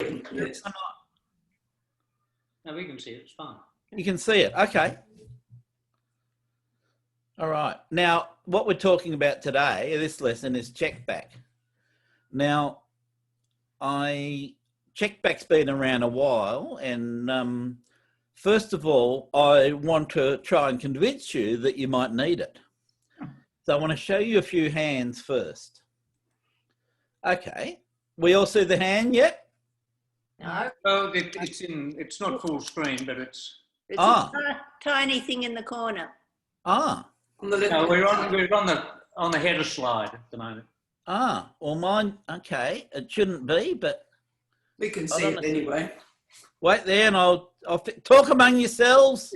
Yes. No, we can see it. It's fine. You can see it. Okay. All right. Now, what we're talking about today, this lesson, is CheckBack. Now, CheckBack's been around a while, and first of all, I want to try and convince you that you might need it. So I want to show you a few hands first. Okay. We all see the hand yet? No. Oh, it's not full screen, but it's A tiny thing in the corner. Ah. On the left. no, we're on the header slide at the moment. Ah. Well, mine. Okay. It shouldn't be, but We can see it anyway. wait there, and I'll talk among yourselves.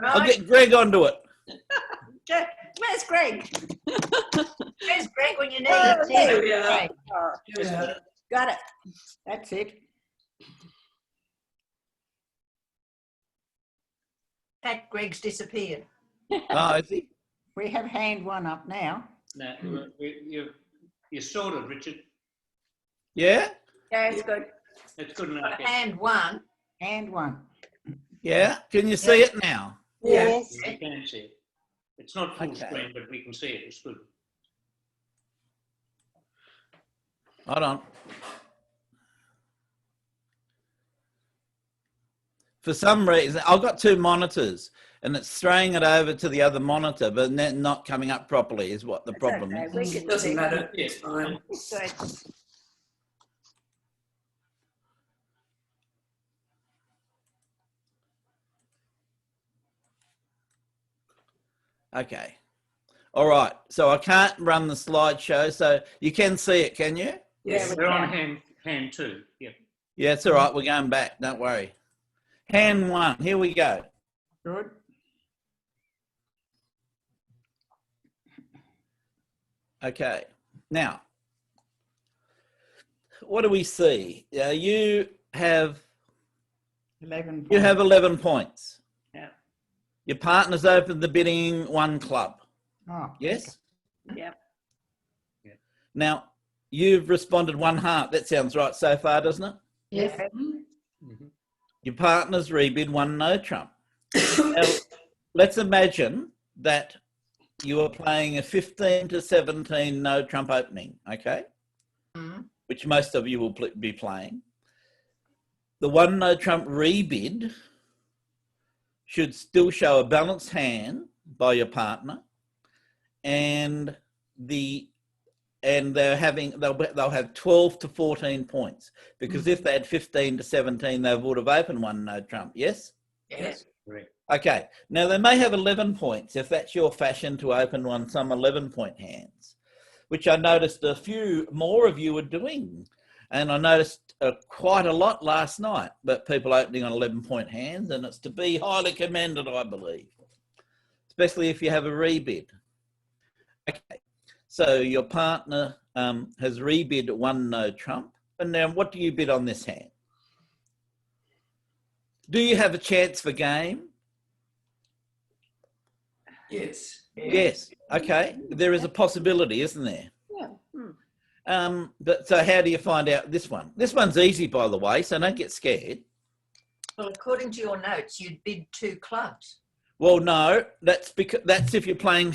Right. I'll get Greg onto it. Where's Greg? Where's Greg when you need Oh, it? there we are. Greg. Yeah. Got it. That's it. That Greg's disappeared. Oh, is he? We have hand one up now. No, you're sorted, Richard. Yeah. Yeah, it's good. It's good enough. Yeah. Hand one. Hand one. Yeah. Can you see it now? Yes. You can see it. It's not full Okay. screen, but we can see it. It's good. Hold on. For some reason, I've got two monitors, and it's throwing it over to the other monitor, but not coming up properly is what the problem okay. is. We can It doesn't see. matter. Yeah. It's fine. Good. Okay. All right. So I can't run the slideshow, so you can see it, can you? Yes. Yeah, We're on hand two. Yeah. Yeah, it's all right. We're going back. Don't worry. Hand one. Here we go. Good. Okay. Now, what do we see? You have 11. You have 11 points. Yeah. Your partner's opened the bidding one club. Oh. Yes? Yeah. Now, you've responded one heart. That sounds right so far, doesn't it? Yes. Mm-hmm. Your partner's rebid one no trump. Now, let's imagine that you are playing a 15 to 17 no trump opening, okay? Mm-hmm. Which most of you will be playing. The one no trump rebid should still show a balanced hand by your partner, and they'll have 12 to 14 points, because if they had 15 to 17, they would have opened one no trump. Yes. Yes. Correct. Okay. Now they may have 11 points if that's your fashion to open some 11-point hands, which I noticed a few more of you were doing. And I noticed quite a lot last night, but people opening on 11-point hands, and it's to be highly commended, I believe, especially if you have a rebid. Okay, so your partner has rebid one no trump, and now what do you bid on this hand? Do you have a chance for game? Yes. Yes. Okay, there is a possibility, isn't there? Yeah. But so how do you find out this one? This one's easy, by the way, so don't get scared. Well, according to your notes, you'd bid 2 clubs. Well, no, that's if you're playing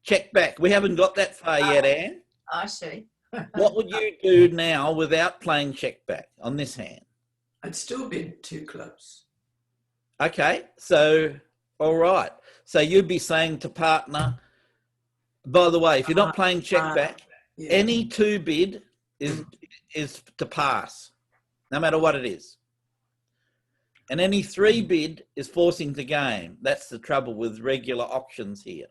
check back. We haven't got that far yet, Anne. I see. What would you do now without playing check back on this hand? I'd still bid 2 clubs. Okay, so all right. So you'd be saying to partner, by the way, if you're not playing check back, Yeah. any 2 bid is to pass, no matter what it is. And any 3 bid is forcing to game. That's the trouble with regular auctions here.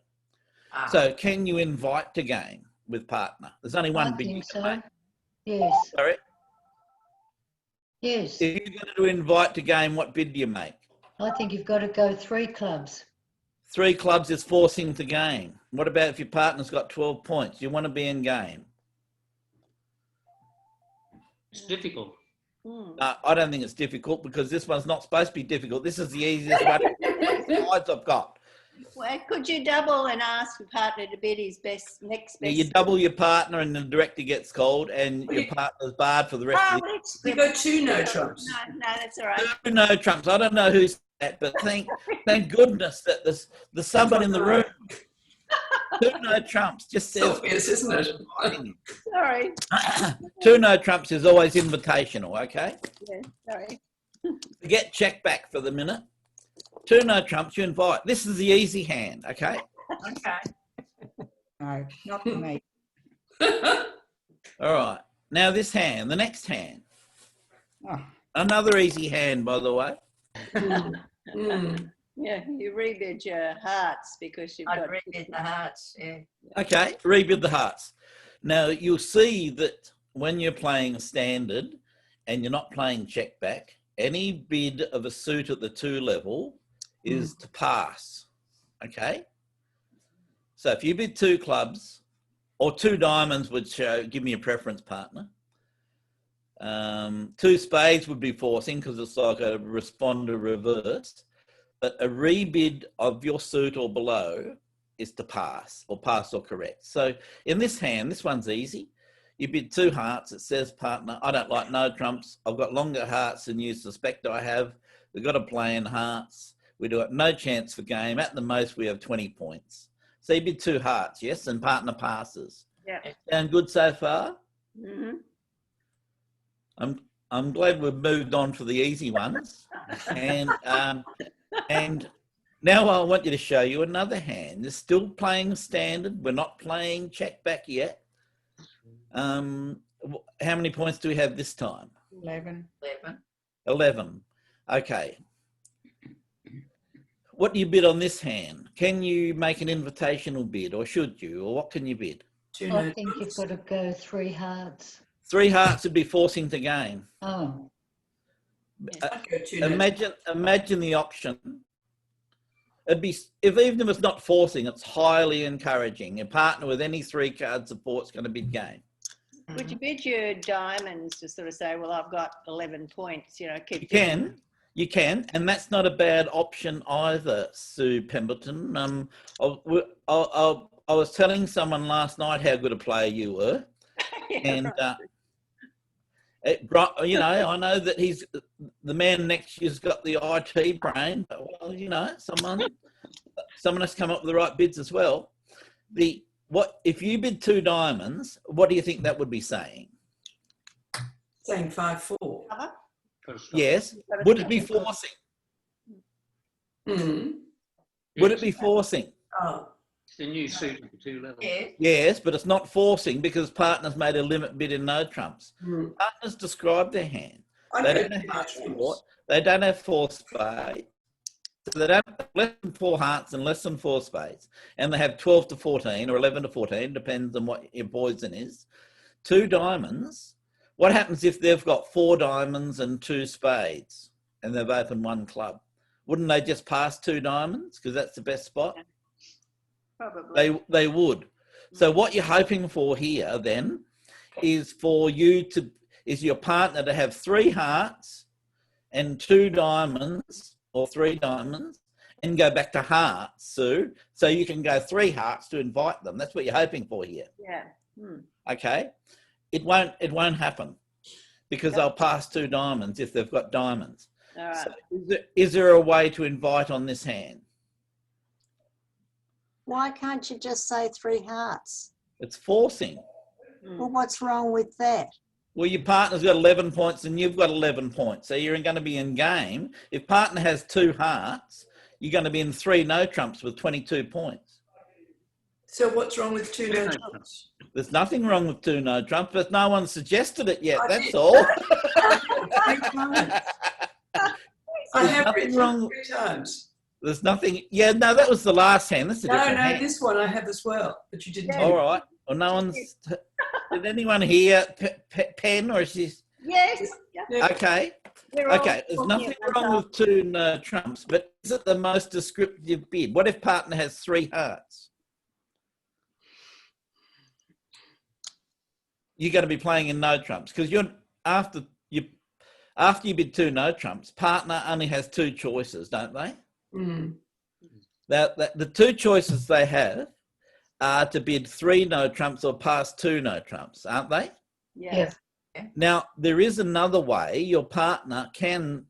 So can you invite to game with partner? There's only one bid you can make. Yes. Sorry? Yes. If you're going to invite to game, what bid do you make? I think you've got to go 3 clubs. 3 clubs is forcing to game. What about if your partner's got 12 points? You want to be in game. It's difficult. I don't think it's difficult, because this one's not supposed to be difficult. This is the easiest one. Slides I've got. Well, could you double and ask your partner to bid his next Yeah, best? you double your partner and the director gets called and your partner's barred for the rest of the Let's You go 2 no trumps. No, that's all right. Two no trumps. I don't know who's that, but thank goodness that there's someone in the room. 2 no trumps just It's says obvious, isn't it? Sorry. 2 no trumps is always invitational, okay? Yeah, sorry. Forget check back for the minute. 2 no trumps, you invite. This is the easy hand, okay? Okay. No, not for me. All right. Now this hand, the next hand. Oh, Another easy hand, by the way. Mm. Yeah, you rebid your hearts because you've got. I'd read the hearts. Yeah. Okay, rebid the hearts. Now you'll see that when you're playing standard and you're not playing check back, any bid of a suit at the 2 level is to pass. Okay. So if you bid 2 clubs or 2 diamonds would show, give me a preference, partner. 2 spades would be forcing because it's like a responder reverse. But a rebid of your suit or below is to pass or correct. So in this hand, this one's easy. You bid 2 hearts. It says, partner, I don't like no trumps. I've got longer hearts than you suspect I have. We've got to play in hearts. We do have no chance for game. At the most, we have 20 points. So you bid 2 hearts, yes, and partner passes. Yeah. Sound good so far? Mm-hmm. I'm glad we've moved on for the easy ones. And now I want you to show you another hand. They're still playing standard. We're not playing check back yet. How many points do we have this time? 11. 11. Okay. What do you bid on this hand? Can you make an invitational bid, or should you, or what can you bid? 2 I no think you've trumps. got to go 3 hearts. 3 hearts would be forcing to game. Oh, I'd go 2 no Imagine the option. It'd be even if it's not forcing, it's highly encouraging. A partner with any 3 card support's going to bid game. Would you bid your diamonds to sort of say, well, I've got 11 points, keep You can, and that's not a bad option either, Sue Pemberton. I was telling someone last night how good a player you were, and I know that he's the man next year's got the IT brain, but well, someone has come up with the right bids as well. What if you bid 2 diamonds? What do you think that would be saying? Saying 5-4. Yes. Would it be forcing? Mm. Would it be forcing? Oh. It's the new suit at the 2 level. Yeah. Yes, but it's not forcing because partners made a limit bid in no trumps. Mm. Partners describe their hand. I'd They go don't 2 have no heart trumps. support. They don't have 4 spades. So they don't have less than 4 hearts and less than 4 spades. And they have 12 to 14 or 11 to 14, depends on what your poison is. 2 diamonds. What happens if they've got 4 diamonds and 2 spades and they've opened 1 club? Wouldn't they just pass 2 diamonds because that's the best spot? Probably. They would. So what you're hoping for here then is for your partner to have 3 hearts and 2 diamonds or 3 diamonds and go back to hearts, Sue. So you can go 3 hearts to invite them. That's what you're hoping for here. Yeah. Okay. It won't happen because they'll pass 2 diamonds if they've got diamonds. All right. So is there a way to invite on this hand? Why can't you just say 3 hearts? It's forcing. Well, what's wrong with that? Well, your partner's got 11 points and you've got 11 points. So you're going to be in game. If partner has 2 hearts, you're going to be in 3 no trumps with 22 points. So what's wrong with 2 no trumps? There's nothing wrong with 2 no trumps, but no one suggested it yet. I That's did. all. I have nothing read wrong. 3 times. There's nothing. Yeah, no, that was the last hand. That's a No, different hand. this one I have as well, but you didn't. All right. Well, no one's. Did anyone hear Pen or is she? Yes. Yeah. Okay. We're all Okay. There's talking nothing about wrong with 2 no trumps, but is it the most descriptive bid? What if partner has 3 hearts? You're going to be playing in no trumps because after you bid 2 no trumps, partner only has 2 choices, don't they? Mm. The two choices they have are to bid 3 no trumps or pass 2 no trumps, aren't they? Yes. Now, there is another way your partner can,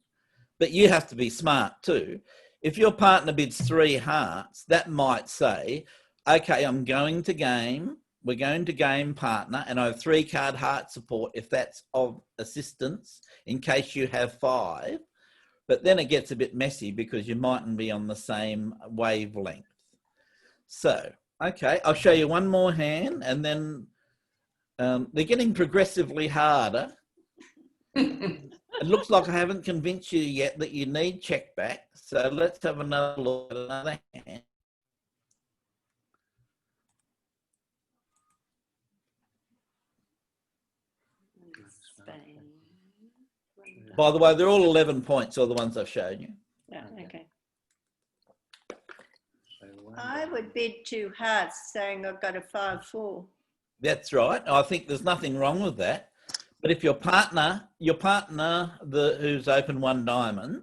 but you have to be smart too. If your partner bids 3 hearts, that might say, okay, I'm going to game, we're going to game partner, and I have 3 card heart support if that's of assistance in case you have 5. But then it gets a bit messy because you mightn't be on the same wavelength. So, okay, I'll show you one more hand, and then they're getting progressively harder. It looks like I haven't convinced you yet that you need CheckBack. So let's have another look at another hand. Spain. By the way, they're all 11 points, all the ones I've shown you. Yeah, okay. So, I would bid 2 hearts saying I've got a 5-4. That's right. I think there's nothing wrong with that. But if your partner who's opened 1 diamond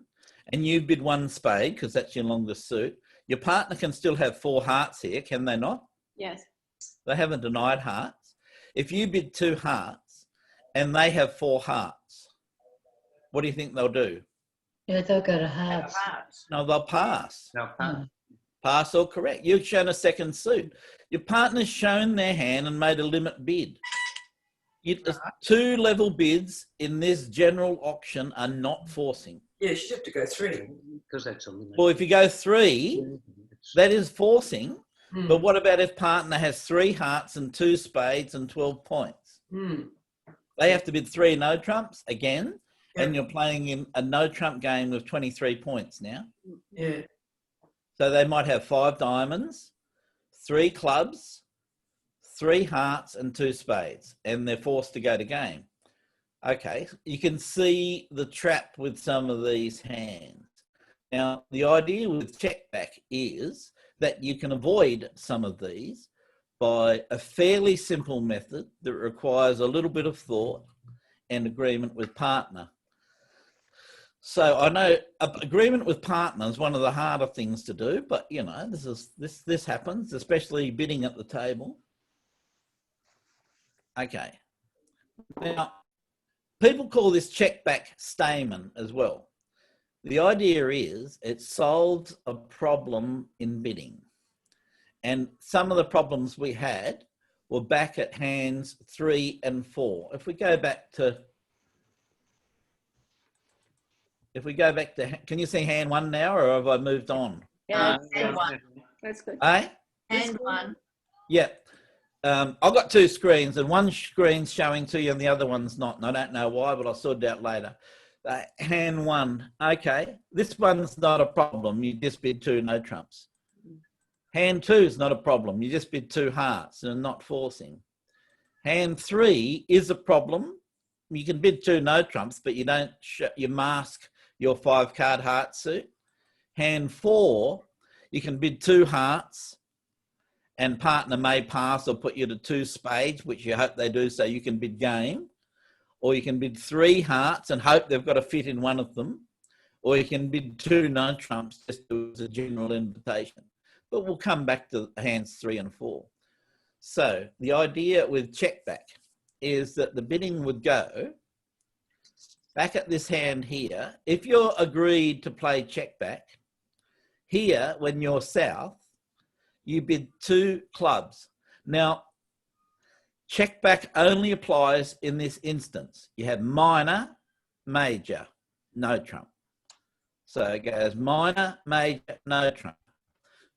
and you bid 1 spade, because that's your longest suit, your partner can still have 4 hearts here, can they not? Yes. They haven't denied hearts. If you bid 2 hearts and they have 4 hearts, what do you think they'll do? Yeah, they'll go to hearts. No, they'll pass. now, Pass or correct. You've shown a second suit. Your partner's shown their hand and made a limit bid. 2 level bids in this general auction are not forcing. Yeah, you should have to go 3. because that's a limit. Well, if you go 3, that is forcing. Hmm. But what about if partner has 3 hearts and 2 spades and 12 points? Hmm. They have to bid 3 no trumps again, Yep. and you're playing in a no trump game with 23 points now. Yeah. So they might have 5 diamonds, 3 clubs, 3 hearts and 2 spades, and they're forced to go to game. Okay, you can see the trap with some of these hands. Now, the idea with CheckBack is that you can avoid some of these by a fairly simple method that requires a little bit of thought and agreement with partner. So I know agreement with partner is one of the harder things to do, but you know, this happens, especially bidding at the table. Okay. Now, people call this CheckBack Stamen as well. The idea is it solves a problem in bidding. And some of the problems we had were back at hands 3 and 4. If we go back to, can you see hand 1 now, or have I moved on? Yeah, And 1. that's good. Eh? And 1. Yeah. I've got 2 screens, and one screen's showing to you and the other one's not. And I don't know why, but I'll sort it out later. Hand 1. Okay. This one's not a problem. You just bid 2 no trumps. Hand 2 is not a problem. You just bid 2 hearts and not forcing. Hand 3 is a problem. You can bid 2 no trumps, but you don't, you mask your 5 card heart suit. Hand 4, you can bid 2 hearts and partner may pass or put you to 2 spades, which you hope they do, so you can bid game. Or you can bid 3 hearts and hope they've got a fit in one of them. Or you can bid 2 no trumps just as a general invitation. But we'll come back to hands 3 and 4. So the idea with CheckBack is that the bidding would go back at this hand here. If you're agreed to play CheckBack, here when you're south, you bid 2 clubs. Now, CheckBack only applies in this instance. You have minor, major, no trump. So it goes minor, major, no trump.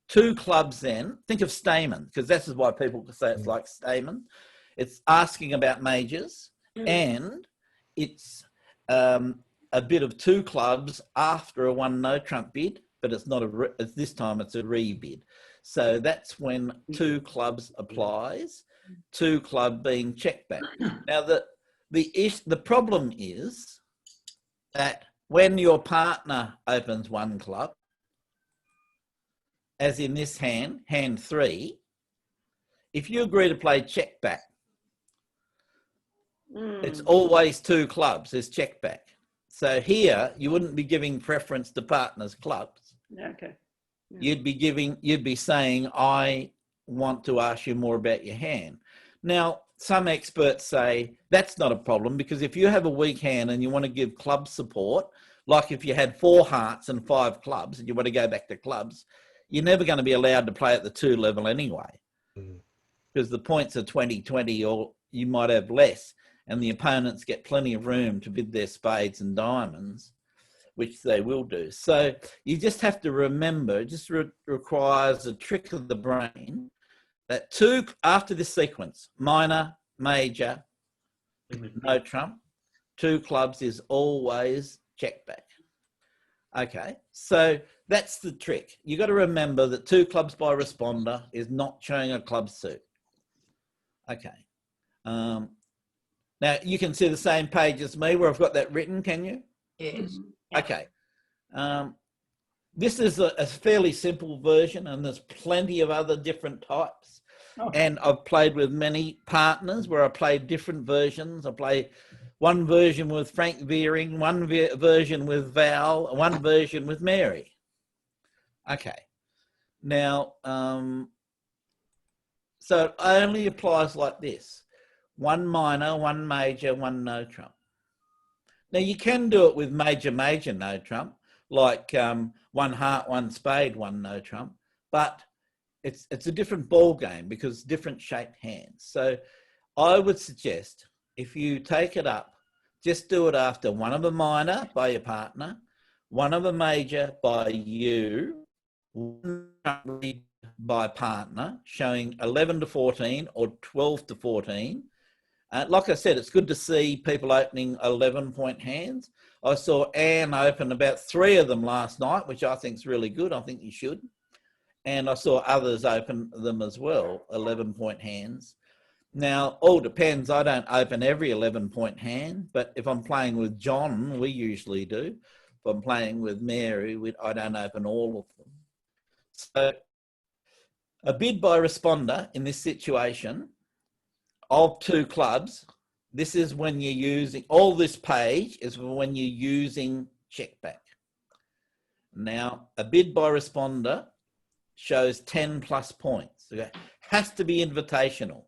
2 clubs then, think of Stamen, because this is why people say it's like Stamen. It's asking about majors, and it's a bit of 2 clubs after a 1 no trump bid, but it's not this time it's a rebid. So that's when 2 clubs applies, 2 club being CheckBack. Now the problem is that when your partner opens 1 club, as in this hand, hand 3, if you agree to play CheckBack, it's always 2 clubs is CheckBack. So here you wouldn't be giving preference to partners' clubs. Okay. you'd be saying, I want to ask you more about your hand. Now, some experts say that's not a problem, because if you have a weak hand and you want to give club support, like if you had 4 hearts and 5 clubs and you want to go back to clubs, you're never going to be allowed to play at the 2 level anyway, because the points are 20-20, or you might have less, and the opponents get plenty of room to bid their spades and diamonds, which they will do. So you just have to remember, it just requires a trick of the brain, that 2, after this sequence, minor, major, no trump, 2 clubs is always check back. Okay, so that's the trick. You got to remember that 2 clubs by responder is not showing a club suit. Okay. Now you can see the same page as me where I've got that written, can you? Yes. Okay. This is a fairly simple version, and there's plenty of other different types. Oh. And I've played with many partners where I played different versions. I play one version with Frank Veering, one version with Val, one version with Mary. Okay. Now, so it only applies like this: 1 minor, 1 major, 1 no trump. Now you can do it with major, major, no trump, like 1 heart, 1 spade, 1 no trump, but it's a different ball game because different shaped hands. So I would suggest, if you take it up, just do it after 1 of a minor by your partner, 1 of a major by you, 1 by partner, showing 11 to 14 or 12 to 14. Like I said, it's good to see people opening 11-point hands. I saw Anne open about 3 of them last night, which I think is really good. I think you should. And I saw others open them as well, 11-point hands. Now, all depends. I don't open every 11-point hand, but if I'm playing with John, we usually do. If I'm playing with Mary, I don't open all of them. So a bid by responder in this situation of 2 clubs, this is when you're using, all this page is when you're using check back. Now, a bid by responder shows 10 plus points. Okay? Has to be invitational.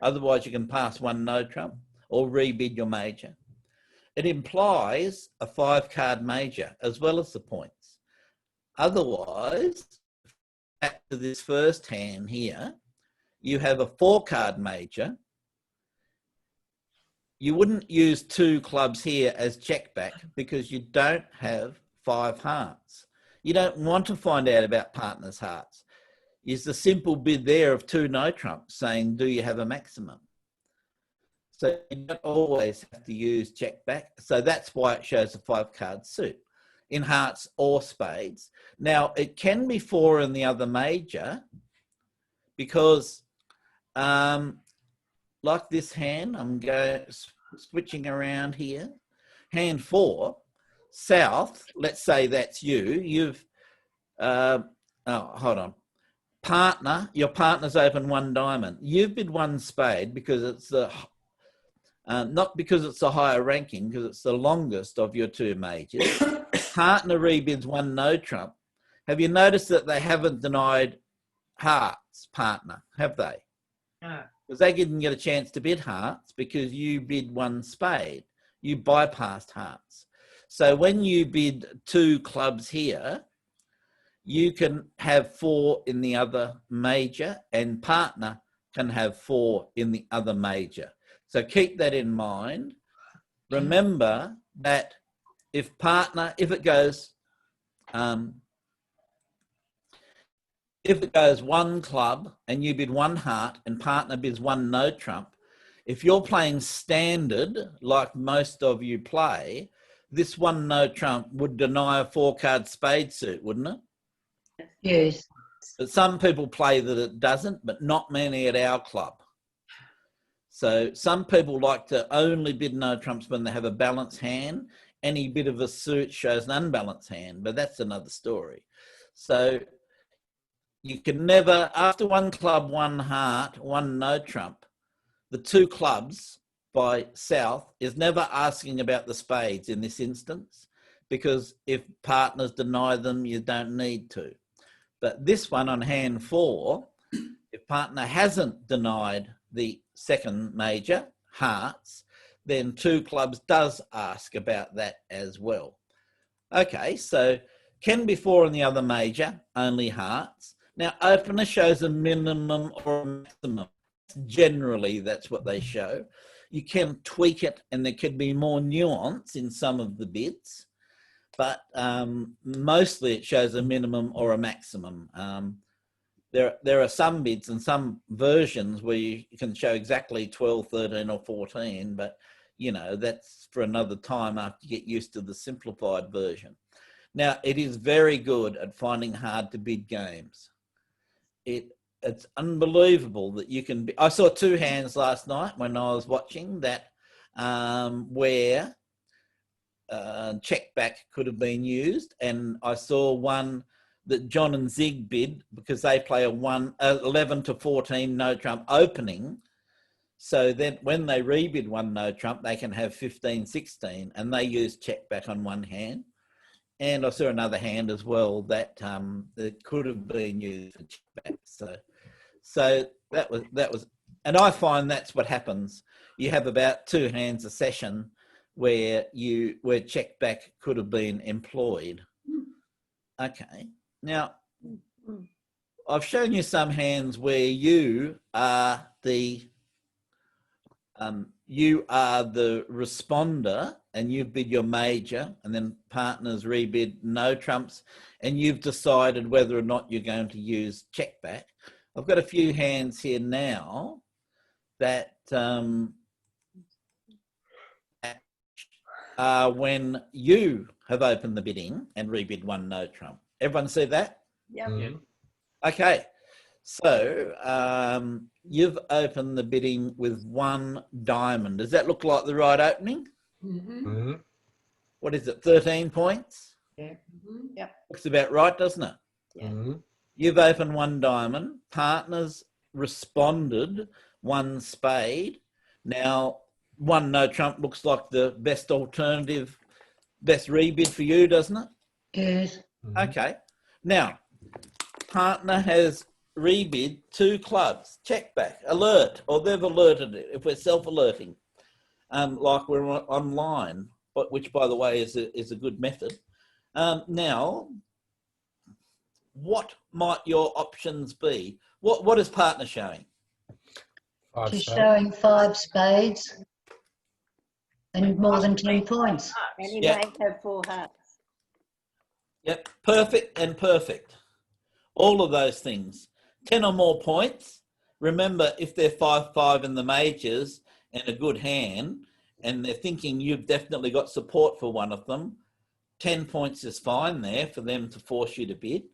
Otherwise, you can pass 1 no trump or rebid your major. It implies a 5-card major as well as the points. Otherwise, back to this first hand here, you have a 4-card major. You wouldn't use 2 clubs here as check back because you don't have 5 hearts. You don't want to find out about partners' hearts. It's the simple bid there of 2 no trumps saying, do you have a maximum? So you don't always have to use check back. So that's why it shows a 5-card suit in hearts or spades. Now, it can be 4 in the other major because like this hand, I'm switching around here. Hand 4, south, let's say that's you. You've, hold on. Partner, your partner's open 1 diamond. You've bid 1 spade because it's not because it's a higher ranking, because it's the longest of your 2 majors. Partner rebids 1 no trump. Have you noticed that they haven't denied hearts, partner, have they? No. Because they didn't get a chance to bid hearts because you bid 1 spade. You bypassed hearts. So when you bid 2 clubs here, you can have 4 in the other major and partner can have 4 in the other major. So keep that in mind. Remember that if it goes 1 club and you bid 1 heart and partner bids 1 no trump, if you're playing standard, like most of you play, this 1 no trump would deny a 4-card spade suit, wouldn't it? Yes. But some people play that it doesn't, but not many at our club. So some people like to only bid no trumps when they have a balanced hand. Any bit of a suit shows an unbalanced hand, but that's another story. So you can never, after 1 club, 1 heart, 1 no trump, the 2 clubs by south is never asking about the spades in this instance, because if partners deny them, you don't need to. But this one on hand 4, if partner hasn't denied the second major, hearts, then 2 clubs does ask about that as well. Okay, so can be 4 in the other major, only hearts. Now, opener shows a minimum or a maximum. Generally, that's what they show. You can tweak it, and there could be more nuance in some of the bids, but mostly it shows a minimum or a maximum. There are some bids and some versions where you can show exactly 12, 13 or 14, but you know, that's for another time after you get used to the simplified version. Now, it is very good at finding hard to bid games. It's unbelievable that you can I saw 2 hands last night when I was watching that where CheckBack could have been used, and I saw one that John and Zig bid because they play a 11 to 14 no trump opening. So then when they rebid 1 no trump, they can have 15, 16, and they use CheckBack on one hand. And I saw another hand as well that that could have been used for CheckBack. So that was, and I find that's what happens. You have about 2 hands a session where CheckBack could have been employed. Okay. Now, I've shown you some hands where you are the responder and you've bid your major, and then partners rebid no trumps, and you've decided whether or not you're going to use CheckBack. I've got a few hands here now that when you have opened the bidding and rebid 1 no trump. Everyone see that? Yep. Yeah. Okay. So you've opened the bidding with 1 diamond. Does that look like the right opening? Mm-hmm. What is it, 13 points? Yeah. Yep. Looks about right, doesn't it? Yeah. You've opened 1 diamond. Partners responded 1 spade. Now, 1 no trump looks like the best alternative, best rebid for you, doesn't it? Yes. Okay. Now, partner has rebid 2 clubs, CheckBack, alert, or they've alerted it if we're self-alerting, like we're online, but which, by the way, is a good method. Now, what might your options be? What is partner showing? She's showing 5 spades and more than 10 points. And he Yeah. may have 4 hearts. Yep, perfect and perfect. All of those things. 10 or more points. Remember, if they're 5-5 in the majors and a good hand, and they're thinking you've definitely got support for one of them, 10 points is fine there for them to force you to bid.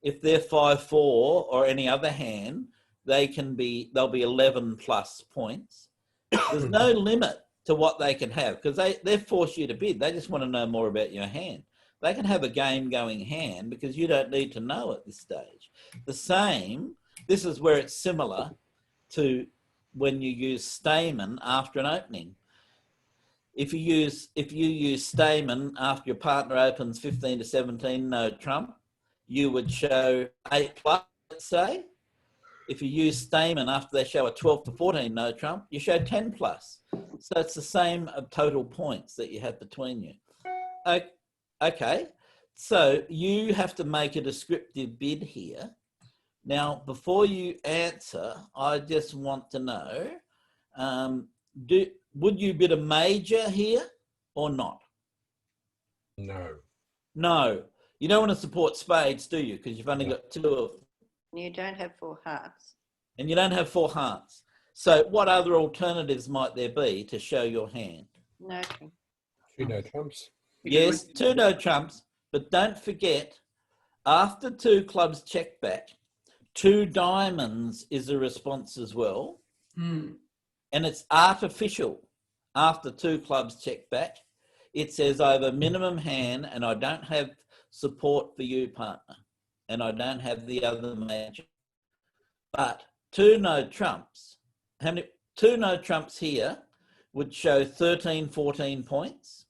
If they're 5-4 or any other hand, they'll be 11 plus points. There's no limit to what they can have because they force you to bid. They just want to know more about your hand. They can have a game going hand because you don't need to know at this stage. The same, this is where it's similar to when you use Stamen after an opening. If you use Stamen after your partner opens 15 to 17 no trump, you would show 8 plus, let's say. If you use Stamen after they show a 12 to 14 no trump, you show 10 plus. So it's the same total points that you have between you. Okay, so you have to make a descriptive bid here. Now, before you answer, I just want to know, would you bid a major here or not? No. No. You don't want to support spades, do you? Because you've only got 2 of them. You don't have 4 hearts. And you don't have 4 hearts. So what other alternatives might there be to show your hand? No. 2 no trumps. Yes, 2 no trumps, but don't forget, after 2 clubs check back, 2 diamonds is a response as well. Mm. And it's artificial. After 2 clubs check back, it says I have a minimum hand and I don't have support for you, partner, and I don't have the other major. But 2 no trumps, 2 no trumps here would show 13, 14 points.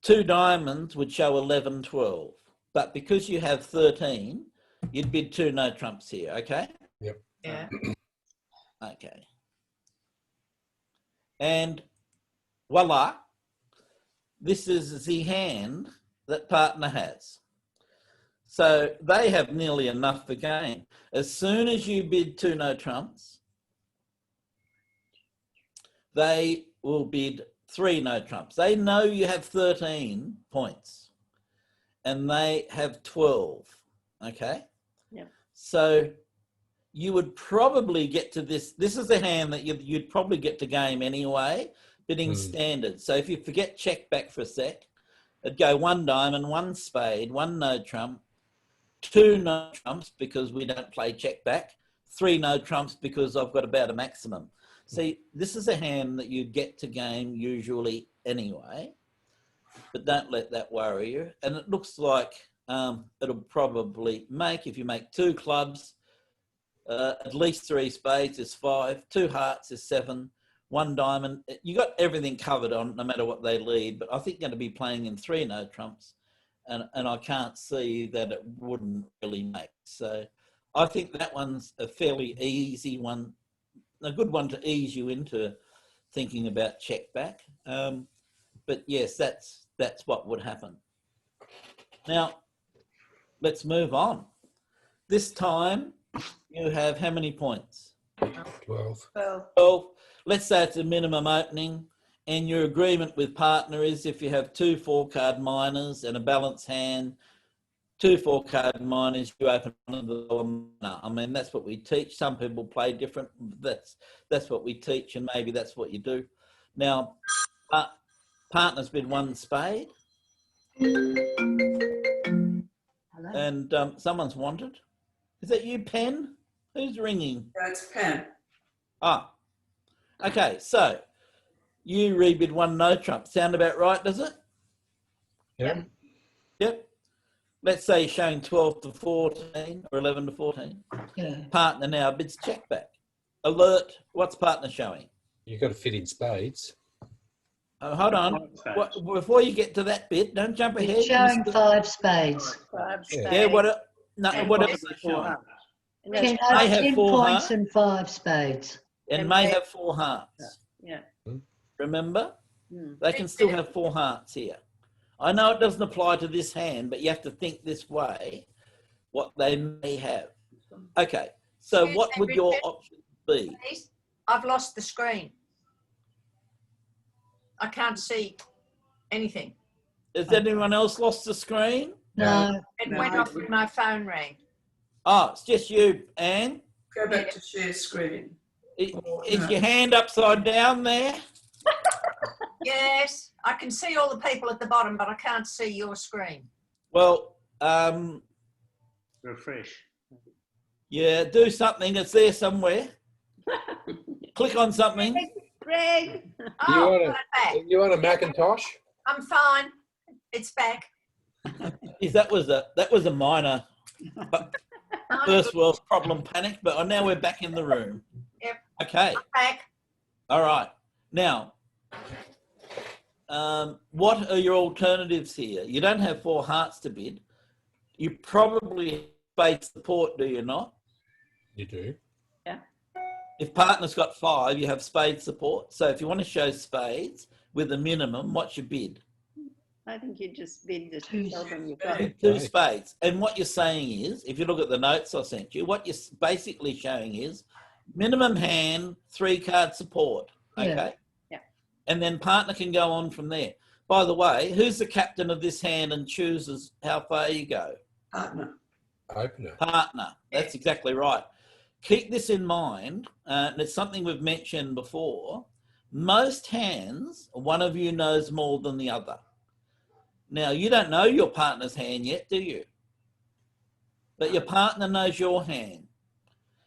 2 diamonds would show 11, 12. but because you have 13, you'd bid 2 no trumps here, okay? Yeah. Okay. And voila, this is the hand that partner has. So they have nearly enough for game. As soon as you bid 2 no trumps, they will bid 3 no trumps. They know you have 13 points and they have 12, okay? Yeah. So you would probably get to this. This is a hand that you'd probably get to game anyway, bidding standard. So if you forget check back for a sec, it'd go 1 diamond, 1 spade, 1 no trump, 2 no trumps because we don't play check back, 3 no trumps because I've got about a maximum. See, this is a hand that you get to game usually anyway, but don't let that worry you. And it looks like it'll probably make, if you make 2 clubs, at least 3 spades is 5, 2 hearts is 7, 1 diamond. You got everything covered on no matter what they lead, but I think you're going to be playing in 3 no trumps, and I can't see that it wouldn't really make. So I think that one's a fairly easy one, a good one to ease you into thinking about check back. But yes, that's what would happen. Now, let's move on. This time, you have how many points? 12. Well, 12. Let's say it's a minimum opening, and your agreement with partner is if you have 2 4-card minors and a balanced hand, 2 4-card minors, you open $100 minor. I mean, that's what we teach. Some people play different. That's what we teach, and maybe that's what you do. Now, partner's bid 1 spade, and someone's wanted. Is that you, Pen? Who's ringing? That's Pam. Ah, okay. So you rebid 1 no trump. Sound about right, does it? Yeah. Yep. Let's say you're showing 12 to 14 or 11 to 14. Yeah. Partner now bids check back. Alert. What's partner showing? You've got to fit in spades. Oh, hold on. Before you get to that bit, don't jump ahead. It's showing 5 spades. 5 Yeah. Yeah, spades. what else is showing? And that's 10, May have 10 4 points hearts. and 5 spades. And may have 4 hearts. Yeah. Remember? Mm. They can still have 4 hearts here. I know it doesn't apply to this hand, but you have to think this way, what they may have. Okay, so Excuse what me, would your Richard? option be? Please, I've lost the screen. I can't see anything. Has anyone else lost the screen? No, It No, went I off when my phone rang. Oh, it's just you, Anne. Go back to share screen. Is No. your hand upside down there? Yes, I can see all the people at the bottom, but I can't see your screen. Well, Refresh. yeah, do something. It's there somewhere. Click on something. Greg. Oh, want a- got it back. You want a Macintosh? I'm fine. It's back. That was a minor first world problem panic, but now we're back in the room. Yep. Okay. Back. All right. Now, what are your alternatives here? You don't have 4 hearts to bid. You probably have spade support, do you not? You do. If partner's got 5, you have spade support. So if you want to show spades with a minimum, what's your bid? I think you just bid the Two tell them you've got. spades. 2 Right. spades. And what you're saying is, if you look at the notes I sent you, what you're basically showing is minimum hand, 3-card support. Okay. Yeah. Yeah. And then partner can go on from there. By the way, who's the captain of this hand and chooses how far you go? Partner. Opener. Partner. That's exactly right. Keep this in mind, and it's something we've mentioned before. Most hands, one of you knows more than the other. Now, you don't know your partner's hand yet, do you? But your partner knows your hand.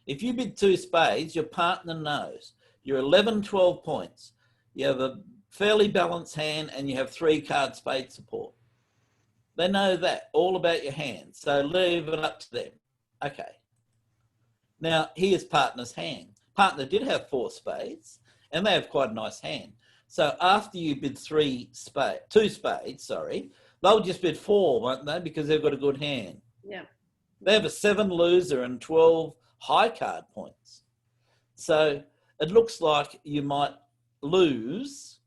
If you bid 2 spades, your partner knows. You're 11, 12 points. You have a fairly balanced hand and you have 3-card spade support. They know that, all about your hand. So leave it up to them. Okay. Now, here's partner's hand. Partner did have 4 spades and they have quite a nice hand. So after you bid 2 spades, They'll just bid 4, won't they? Because they've got a good hand. Yeah. They have a 7 loser and 12 high card points. So it looks like you might lose.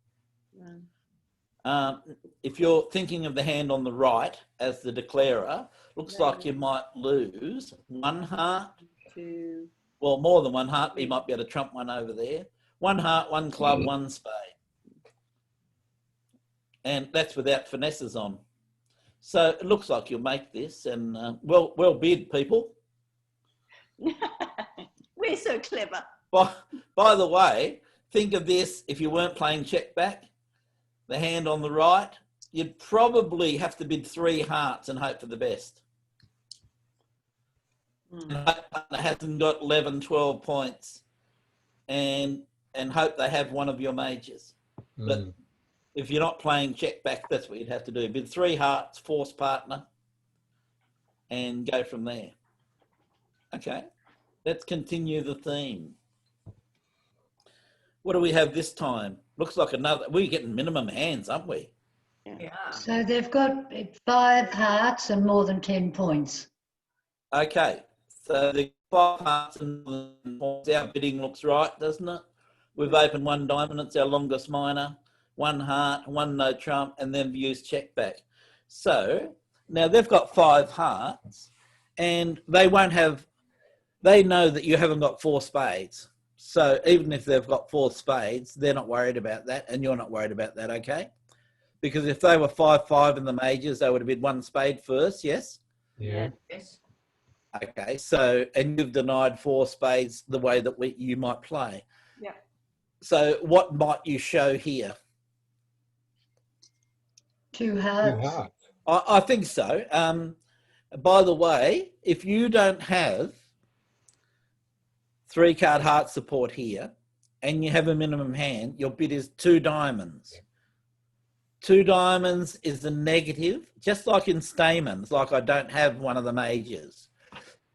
If you're thinking of the hand on the right as the declarer, looks like you might lose 1 heart. 2. Well, more than 1 heart. You might be able to trump one over there. 1 heart, 1 club, 1 spade. And that's without finesses on. So it looks like you'll make this, and well bid, people. We're so clever. By the way, think of this: if you weren't playing check back, the hand on the right, you'd probably have to bid 3 hearts and hope for the best. And hope partner hasn't got 11, 12 points, and hope they have one of your majors. But if you're not playing check back, that's what you'd have to do. Bid 3 hearts, force partner, and go from there. Okay, let's continue the theme. What do we have this time? Looks like another, we're getting minimum hands, aren't we? Yeah. So they've got 5 hearts and more than 10 points. Okay, so the 5 hearts and more than 10 points, our bidding looks right, doesn't it? We've opened 1 diamond, it's our longest minor. 1 heart, 1 no trump, and then used check back. So now they've got 5 hearts, and they won't have, they know that you haven't got 4 spades. So even if they've got 4 spades, they're not worried about that, and you're not worried about that, okay? Because if they were 5-5 in the majors, they would have bid 1 spade first, yes? Yeah. Yes. Okay, so, and you've denied 4 spades the way that you might play. Yeah. So what might you show here? 2 2 hearts. hearts. I think so. By the way, if you don't have 3 card heart support here and you have a minimum hand, your bid is 2 diamonds. 2 diamonds is a negative, just like in Stamens, like I don't have one of the majors.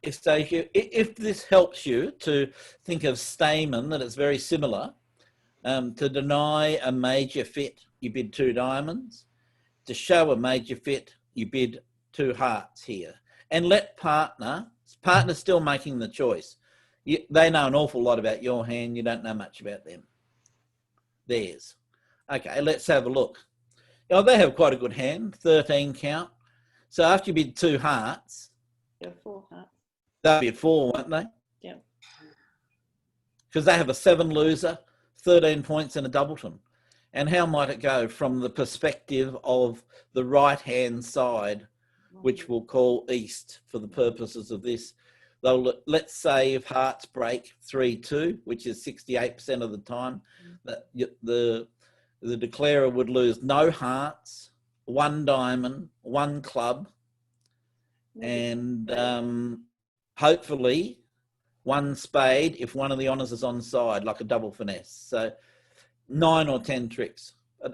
If this helps you to think of Stamen, that it's very similar, to deny a major fit, you bid 2 diamonds. To show a major fit, you bid 2 hearts here. And let partner's still making the choice. They know an awful lot about your hand. You don't know much about them. Theirs. Okay, let's have a look. Oh, they have quite a good hand, 13 count. So after you bid 2 hearts, There are 4 hearts. they'll bid 4, won't they? Yeah. Because they have a 7 loser, 13 points and a doubleton. And how might it go from the perspective of the right-hand side, which we'll call east for the purposes of this? Let's say if hearts break 3-2, which is 68% of the time, that the declarer would lose no hearts, 1 diamond, 1 club, and hopefully 1 spade if one of the honours is on side, like a double finesse. So 9 or 10 tricks.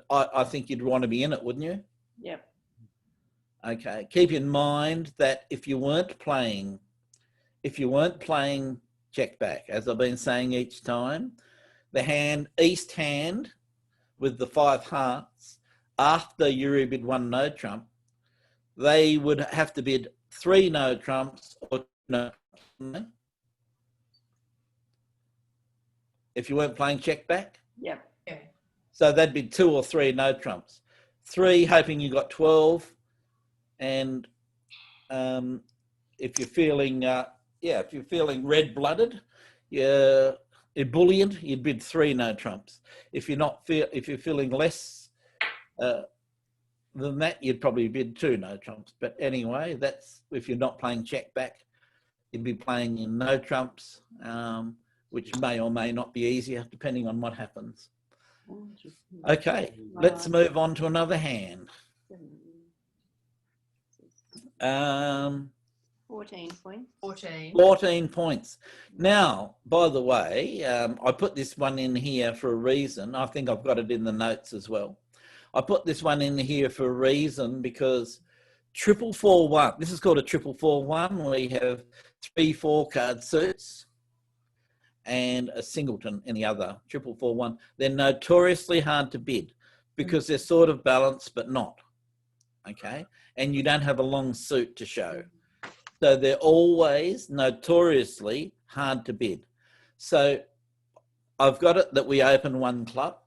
I think you'd want to be in it, wouldn't you? Yep. Okay. Keep in mind that if you weren't playing check back, as I've been saying each time, the east hand with the 5 hearts, after you bid 1 no trump, they would have to bid 3 no trumps or no. If you weren't playing check back. Yep. So that'd be 2 or 3 no trumps. 3 hoping you got 12, and if you're feeling red-blooded, you're ebullient, you'd bid 3 no trumps. If you're feeling less than that, you'd probably bid 2 no trumps. But anyway, that's if you're not playing check back, you'd be playing in no trumps, which may or may not be easier depending on what happens. Okay, let's move on to another hand. 14 points. 14 points. Now, by the way, I put this one in here for a reason. I think I've got it in the notes as well. I put this one in here for a reason because 441, this is called a 441. We have 3 4-card suits and a singleton in the other, 441. They're notoriously hard to bid because they're sort of balanced but not. okay? And you don't have a long suit to show. So they're always notoriously hard to bid. So I've got it that we open one club,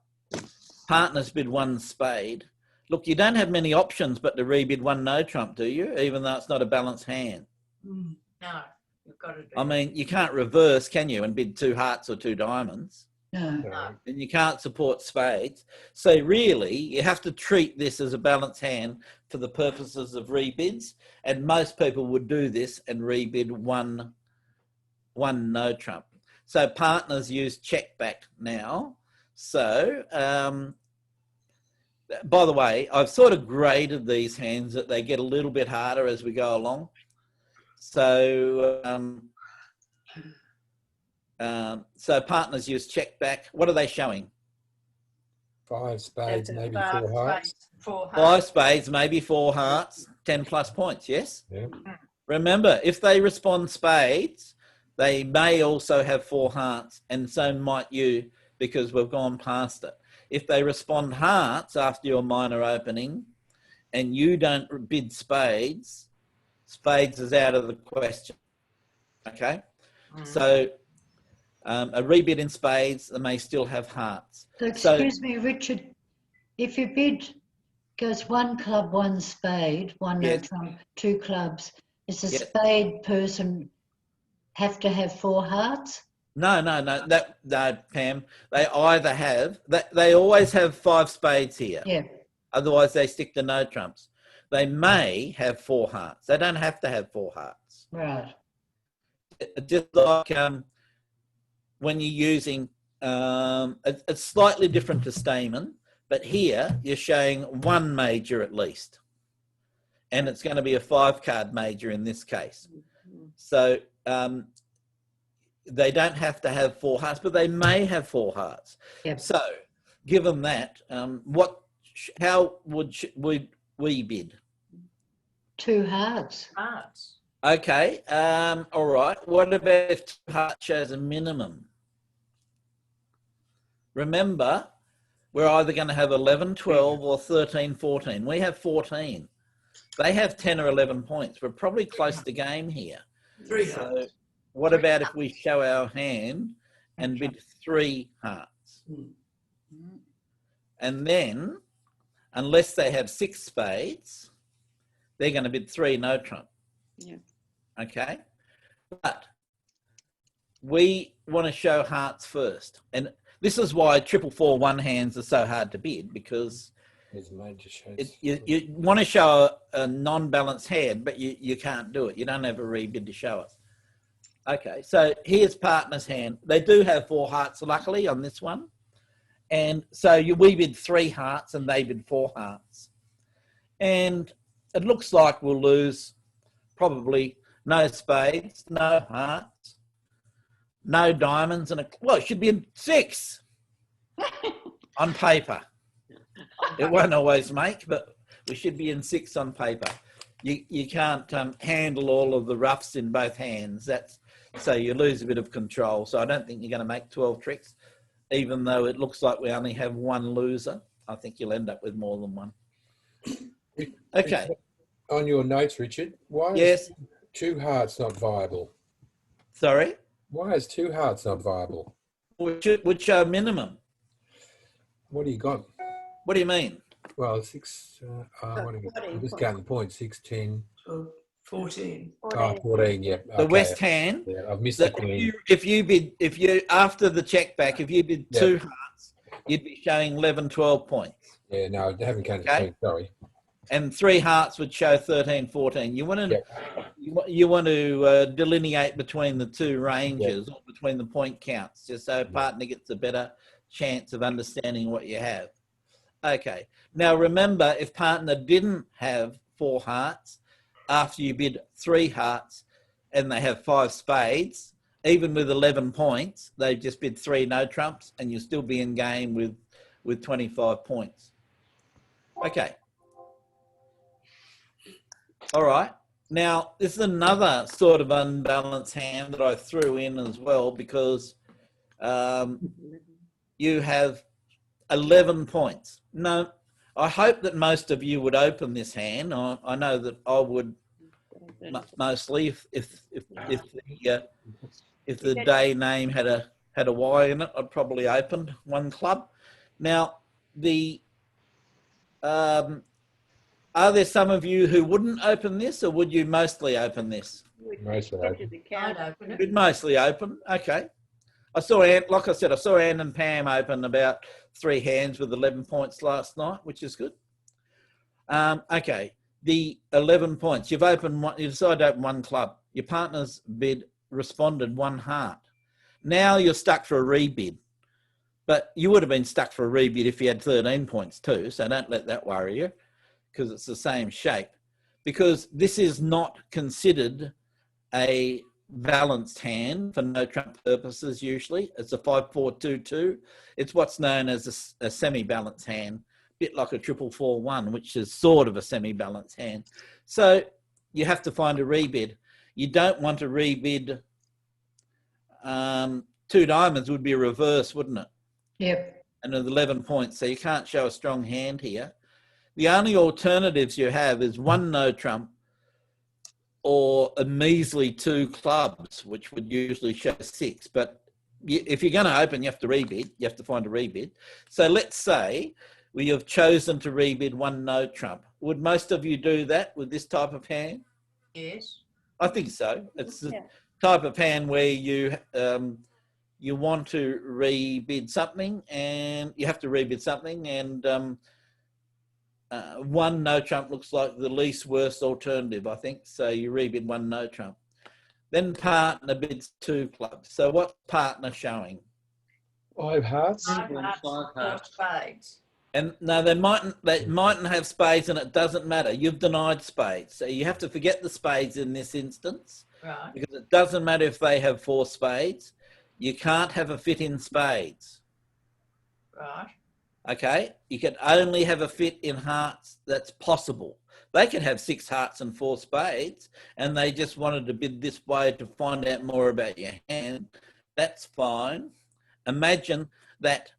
partners bid one spade. Look, you don't have many options but to rebid one no trump, do you? Even though it's not a balanced hand. No, you've got to do I mean, you can't reverse, can you, and bid two hearts or two diamonds? No. No. And you can't support spades. So really, you have to treat this as a balanced hand for the purposes of rebids. And most people would do this and rebid one no trump. So partners use CheckBack now. So, by the way, I've sort of graded these hands that they get a little bit harder as we go along. So, so partners use CheckBack. What are they showing? 5 spades, it. maybe Five 4 hearts. spades, 4 5 hearts. spades, maybe 4 hearts, 10 plus points, yes? Yeah. Remember, if they respond spades, they may also have 4 hearts, and so might you, because we've gone past it. If they respond hearts after your minor opening, and you don't bid spades, spades is out of the question, okay? So a rebid in spades, they may still have hearts. So excuse me, Richard, if your bid goes one club, one spade, one no Yes. trump, 2 clubs, does the Yes. spade person have to have 4 hearts? No, Pam. They either have, they always have 5 spades here. Yeah. Otherwise, they stick to no trumps. They may have 4 hearts. They don't have to have 4 hearts. Right. Just like when you're using, it's slightly different to Stamen, but here you're showing 1 major at least. And it's going to be a 5-card major in this case. So they don't have to have 4 hearts, but they may have 4 hearts. Yep. So given that, how would we bid? 2 hearts. Hearts. Okay, all right. What about if 2 hearts shows a minimum? Remember, we're either going to have 11, 12 or 13, 14. We have 14. They have 10 or 11 points. We're probably close to game here. 3 So hearts. what about if we show our hand and bid 3 hearts? And then, unless they have 6 spades, they're going to bid 3 no trump. Yeah. Okay? But we want to show hearts first. And this is why 444 hands are so hard to bid, because There's major shows. you want to show a non-balanced hand, but you can't do it. You don't have a rebid to show it. Okay, so here's partner's hand. They do have 4 hearts, luckily, on this one. And so we bid 3 hearts and they bid 4 hearts. And it looks like we'll lose probably no spades, no hearts, no diamonds, and it should be in 6 on paper. It won't always make, but we should be in 6 on paper. You can't handle all of the roughs in both hands. So you lose a bit of control. So I don't think you're going to make 12 tricks, even though it looks like we only have 1 loser. I think you'll end up with more than 1. Okay. On your notes, Richard, why Yes. is 2 hearts not viable? Sorry? Why is 2 hearts not viable? Would show minimum. What do you got? What do you mean? Well, 6, what do you got? I'm just counting the points. 6, 10, 12, 14. 14, yeah. The okay. West hand. Yeah, I've missed the That queen. if you bid after the check back, if you bid Yeah. 2 hearts, you'd be showing 11, 12 points. Yeah, no, I haven't counted Okay. the queen, sorry. And 3 hearts would show 13, 14. You want to Yep. you want to delineate between the 2 ranges or between the point counts, just so a partner gets a better chance of understanding what you have. Okay. Now remember, if partner didn't have 4 hearts, after you bid 3 hearts and they have 5 spades, even with 11 points, they've just bid 3 no trumps and you'll still be in game with 25 points. Okay. All right. Now, this is another sort of unbalanced hand that I threw in as well, because you have 11 points. No, I hope that most of you would open this hand. I know that I would mostly if the day name had a Y in it, I'd probably open one club. Now, are there some of you who wouldn't open this, or would you mostly open this? Mostly open. I'd open it. You'd mostly open. Okay. I saw Anne, like I said, I saw Anne and Pam open about 3 hands with 11 points last night, which is good. Okay, the 11 points. You've opened one. You decided to open one club. Your partner's bid responded 1 heart. Now you're stuck for a rebid, but you would have been stuck for a rebid if you had 13 points too. So don't let that worry you, because it's the same shape. Because this is not considered a balanced hand for no trump purposes. Usually it's a 5-4-2-2. It's what's known as a semi-balanced hand, a bit like a 4-4-1, which is sort of a semi-balanced hand. So you have to find a rebid. You don't want to rebid. 2 diamonds would be a reverse, wouldn't it? Yep. And with 11 points, so you can't show a strong hand here. The only alternatives you have is 1 no trump or a measly 2 clubs, which would usually show 6. But if you're going to open, you have to rebid. You have to find a rebid. So let's say we have chosen to rebid 1 no trump. Would most of you do that with this type of hand? Yes. I think so. It's the type of hand where you want to rebid something, and you have to rebid something, and 1 no trump looks like the least worst alternative, I think. So you rebid 1 no trump. Then partner bids 2 clubs. So what's partner showing? 5 hearts. 5 hearts, 4 spades. And no, they mightn't have spades, and it doesn't matter. You've denied spades, so you have to forget the spades in this instance, Right. because it doesn't matter if they have 4 spades. You can't have a fit in spades. Right. Okay, you can only have a fit in hearts that's possible. They can have 6 hearts and 4 spades, and they just wanted to bid this way to find out more about your hand. That's fine. Imagine that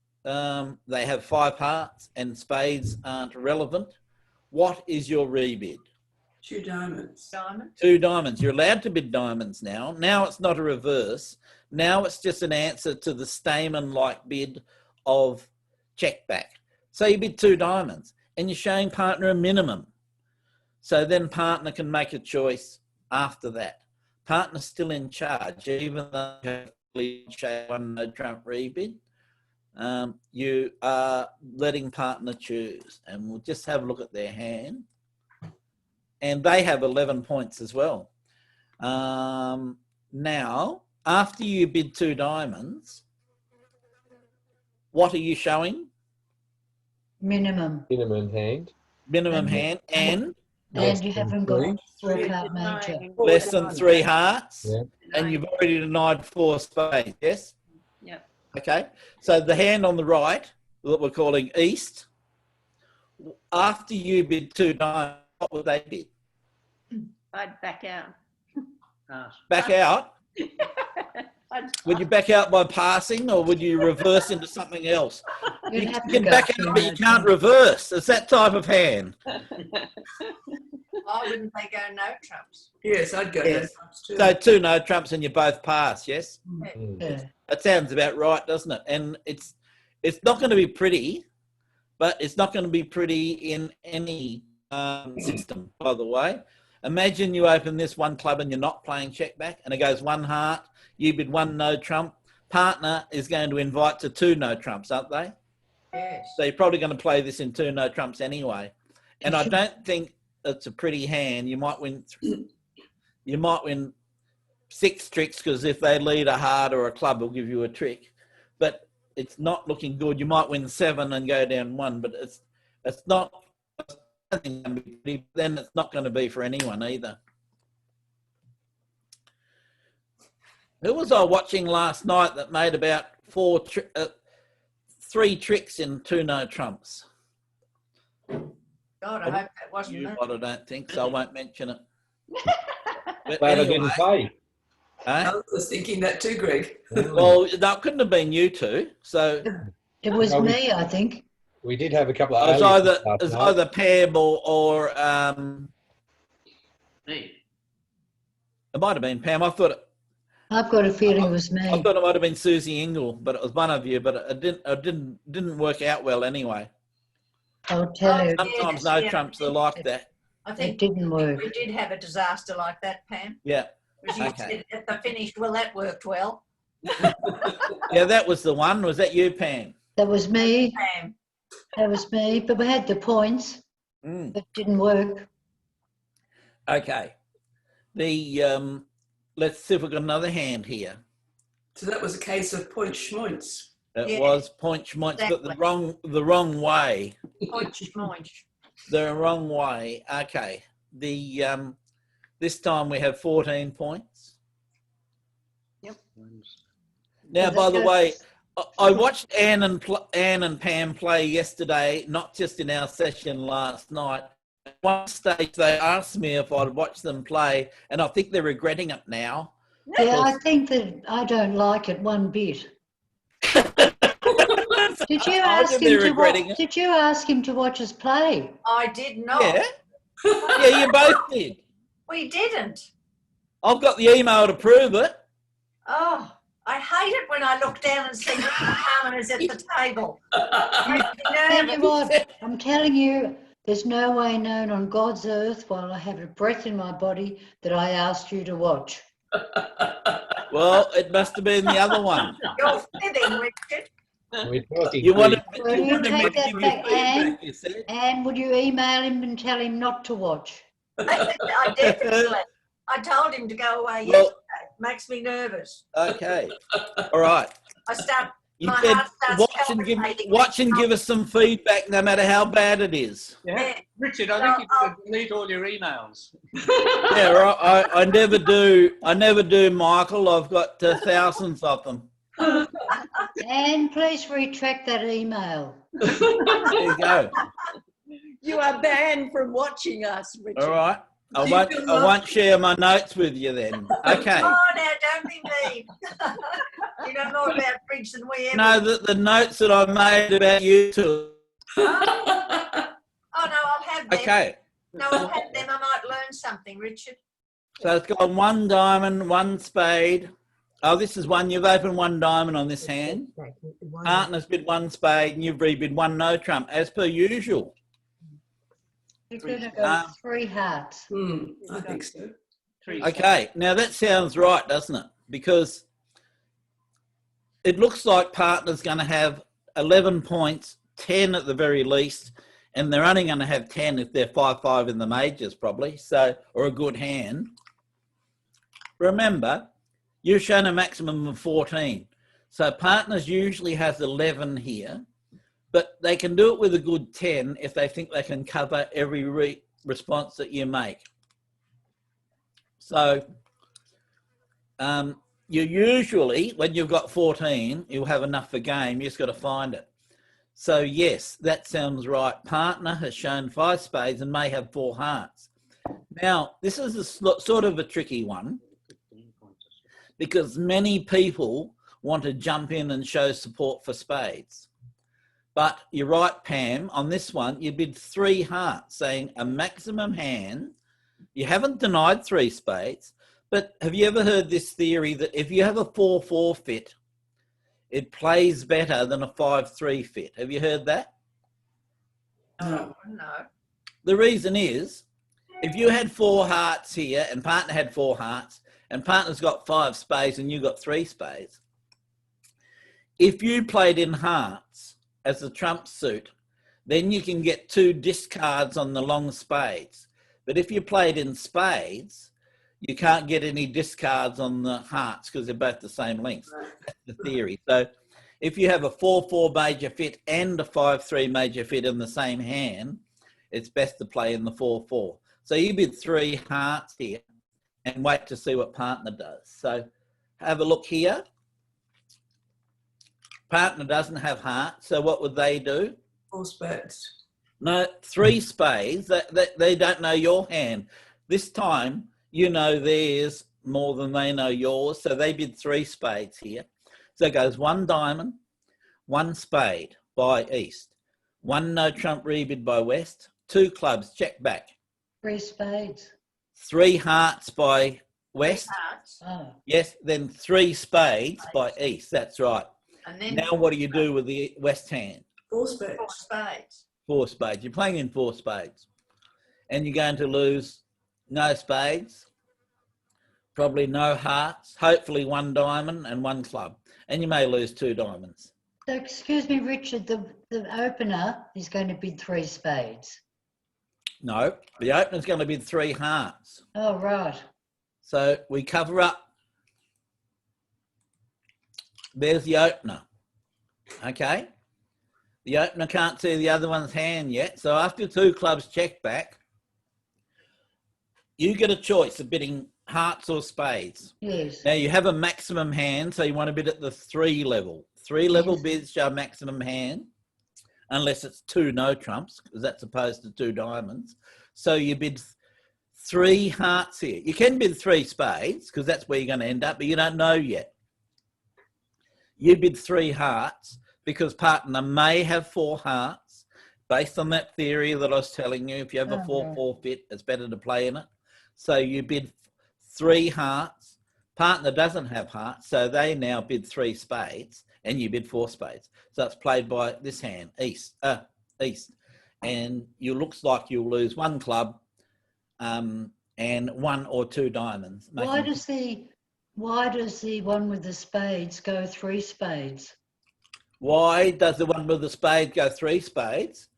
they have 5 hearts and spades aren't relevant. What is your rebid? 2 diamonds. Diamond. 2 diamonds. You're allowed to bid diamonds now. Now it's not a reverse. Now it's just an answer to the Stamen-like bid of CheckBack. So you bid 2 diamonds, and you're showing partner a minimum. So then partner can make a choice after that. Partner's still in charge, even though you show 1 no trump rebid. You are letting partner choose, and we'll just have a look at their hand. And they have 11 points as well. Now, after you bid 2 diamonds, what are you showing? Minimum. Minimum hand. Minimum And- hand, and And you haven't got three. a 4-card major. less than 3 hearts, Yeah. and you've already denied 4 spades, yes? Yep. Okay, so the hand on the right, that we're calling east, after you bid 2 diamonds, what would they bid? I'd back out. Back out? Would you back out by passing, or would you reverse into something else? You'd You have to can go back for out, but no you can't trump. reverse. It's that type of hand. Why wouldn't they go no trumps? Yes, I'd go Yes. no trumps too. So 2 no trumps and you both pass, yes? Mm. Yeah. That sounds about right, doesn't it? And it's not going to be pretty, but it's not going to be pretty in any system, by the way. Imagine you open this 1 club and you're not playing CheckBack, and it goes 1 heart, you bid 1 no trump. Partner is going to invite to 2 no trumps, aren't they? Yes. So you're probably going to play this in 2 no trumps anyway. And I don't think it's a pretty hand. You might win 6 tricks, because if they lead a heart or a club, will give you a trick. But it's not looking good. You might win 7 and go down 1, but it's not. Then it's not going to be for anyone either. Who was I watching last night that made about 3 tricks in 2 no trumps? God, I hope that wasn't You me. lot, I don't think, so I won't mention it. But Glad I anyway, didn't play. eh? I was thinking that too, Greg. Well, that couldn't have been you two. So It was No, we- me, I think. We did have a couple It of was aliases last night. either Pam or Me. it might have been Pam. I've got a feeling it was I me. thought it might have been Susie Ingle, but it was one of you. But it didn't work out well anyway. I'll tell you, Sometimes Yes, no yeah. trumps are like that. I it think didn't work. we did have a disaster like that, Pam. Yeah, As you Okay. said at the finish, well, that worked well. yeah, that was the one. Was that you, Pam? That was me. Pam. That was me. But we had the points. Mm. It didn't work. Okay. The let's see if we've got another hand here. So that was a case of point schmoints. It Yeah, was point schmoints, but exactly. the wrong way. Point schmoinch. The wrong way. Okay. The this time we have 14 points. Now, So by that the way, goes- I watched Anne and Pam play yesterday, not just in our session last night. At one stage, they asked me if I'd watch them play, and I think they're regretting it now. Yeah, I think that I don't like it one bit. Did you I ask think him they're to regretting watch? it. Did you ask him to watch us play? I did not. Yeah, yeah, you both did. We didn't. I've got the email to prove it. Oh, I hate it when I look down and see Carmen is at the table. Tell you what, I'm telling you, there's no way known on God's earth while I have a breath in my body that I asked you to watch. Well, it must have been the other one. You're fibbing, Richard. We're talking. You wanted, Well, you wanted me take to that give you back, Anne. feedback, you said. And would you email him and tell him not to watch? I definitely. I told him to go away Well, yesterday. Makes me nervous. okay. All right. I start. You My said heart starts watch and give us some feedback no matter how bad it is. Yeah. Richard, I think you should delete all your emails. Yeah, right. I never do, Michael. I've got thousands of them. And please retract that email. There you go. You are banned from watching us, Richard. All right. I won't share my notes with you then. Okay. Oh, now don't be mean. You know more about bridge than we ever. No, the notes that I made about you two. Oh no, I'll have them. Okay. No, I'll have them. I might learn something, Richard. So it's got one diamond, one spade. Oh, this is one. You've opened one diamond on this hand. Partner's bid one spade and you've rebid one no trump, as per usual. You're going to go 3 hearts. I think so. Okay, now that sounds right, doesn't it? Because it looks like partner's going to have 11 points, 10 at the very least, and they're only going to have 10 if they're 5-5 in the majors probably, so, or a good hand. Remember, you've shown a maximum of 14. So partners usually has 11 here, but they can do it with a good 10 if they think they can cover every response that you make. So you usually, when you've got 14, you'll have enough for game. You just got to find it. So yes, that sounds right. Partner has shown 5 spades and may have 4 hearts. Now, this is a sort of a tricky one because many people want to jump in and show support for spades. But you're right, Pam, on this one, you bid 3 hearts, saying a maximum hand. You haven't denied 3 spades, but have you ever heard this theory that if you have a 4-4 fit, it plays better than a 5-3 fit? Have you heard that? No. No. The reason is, if you had 4 hearts here and partner had 4 hearts and partner's got 5 spades and you got 3 spades, if you played in hearts as a trump suit, then you can get 2 discards on the long spades. But if you played in spades, you can't get any discards on the hearts because they're both the same length. That's the theory. So if you have a 4-4 major fit and a 5-3 major fit in the same hand, it's best to play in the 4-4. So you bid 3 hearts here and wait to see what partner does. So have a look here. Partner doesn't have hearts, so what would they do? 4 spades. No, 3 spades. They don't know your hand. This time, you know theirs more than they know yours, so they bid 3 spades here. So it goes 1 diamond, 1 spade by East, 1 no trump rebid by West, 2 clubs, check back, 3 spades. 3 hearts by West, Hearts, Oh, yes, then 3 spades by East, that's right. and then Now what do you do with the West hand? 4 spades. 4 spades. 4 spades. You're playing in 4 spades. And you're going to lose no spades, probably no hearts, hopefully 1 diamond and 1 club. And you may lose 2 diamonds. so excuse me, Richard, the opener is going to bid 3 spades. No, the opener's going to be 3 hearts. Oh, right. So we cover up. There's the opener. Okay. The opener can't see the other one's hand yet. So after 2 clubs check back, you get a choice of bidding hearts or spades. Yes. Now you have a maximum hand, so you want to bid at the 3 level. 3 level Yes. bids show maximum hand, unless it's 2 no trumps, because that's opposed to 2 diamonds. So you bid 3 hearts here. You can bid 3 spades, because that's where you're going to end up, but you don't know yet. You bid 3 hearts, because partner may have 4 hearts, based on that theory that I was telling you. If you have a 4-4 fit, it's better to play in it. So you bid 3 hearts. Partner doesn't have hearts, so they now bid 3 spades, and you bid 4 spades. So it's played by this hand, East. And you looks like you'll lose 1 club and 1 or 2 diamonds. Why does the one with the spades go 3 spades? Why does the one with the spade go 3 spades?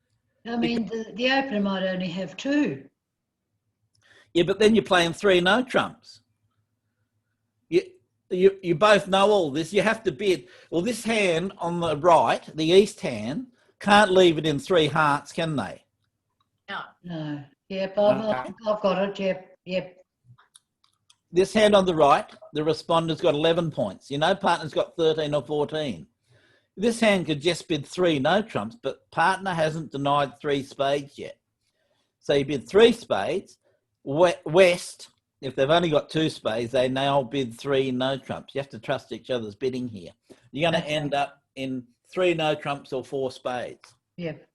I mean, the opener might only have 2. Yeah, but then you're playing 3 no trumps. You both know all this. You have to bid. Well, this hand on the right, the East hand, can't leave it in 3 hearts, can they? No. No. Yep, I've got it. Yep. This hand on the right, the responder's got 11 points. You know, partner's got 13 or 14. This hand could just bid 3 no trumps, but partner hasn't denied 3 spades yet. So you bid 3 spades. West, if they've only got 2 spades, they now bid 3 no trumps. You have to trust each other's bidding here. You're going to end up in 3 no trumps or 4 spades. Yep.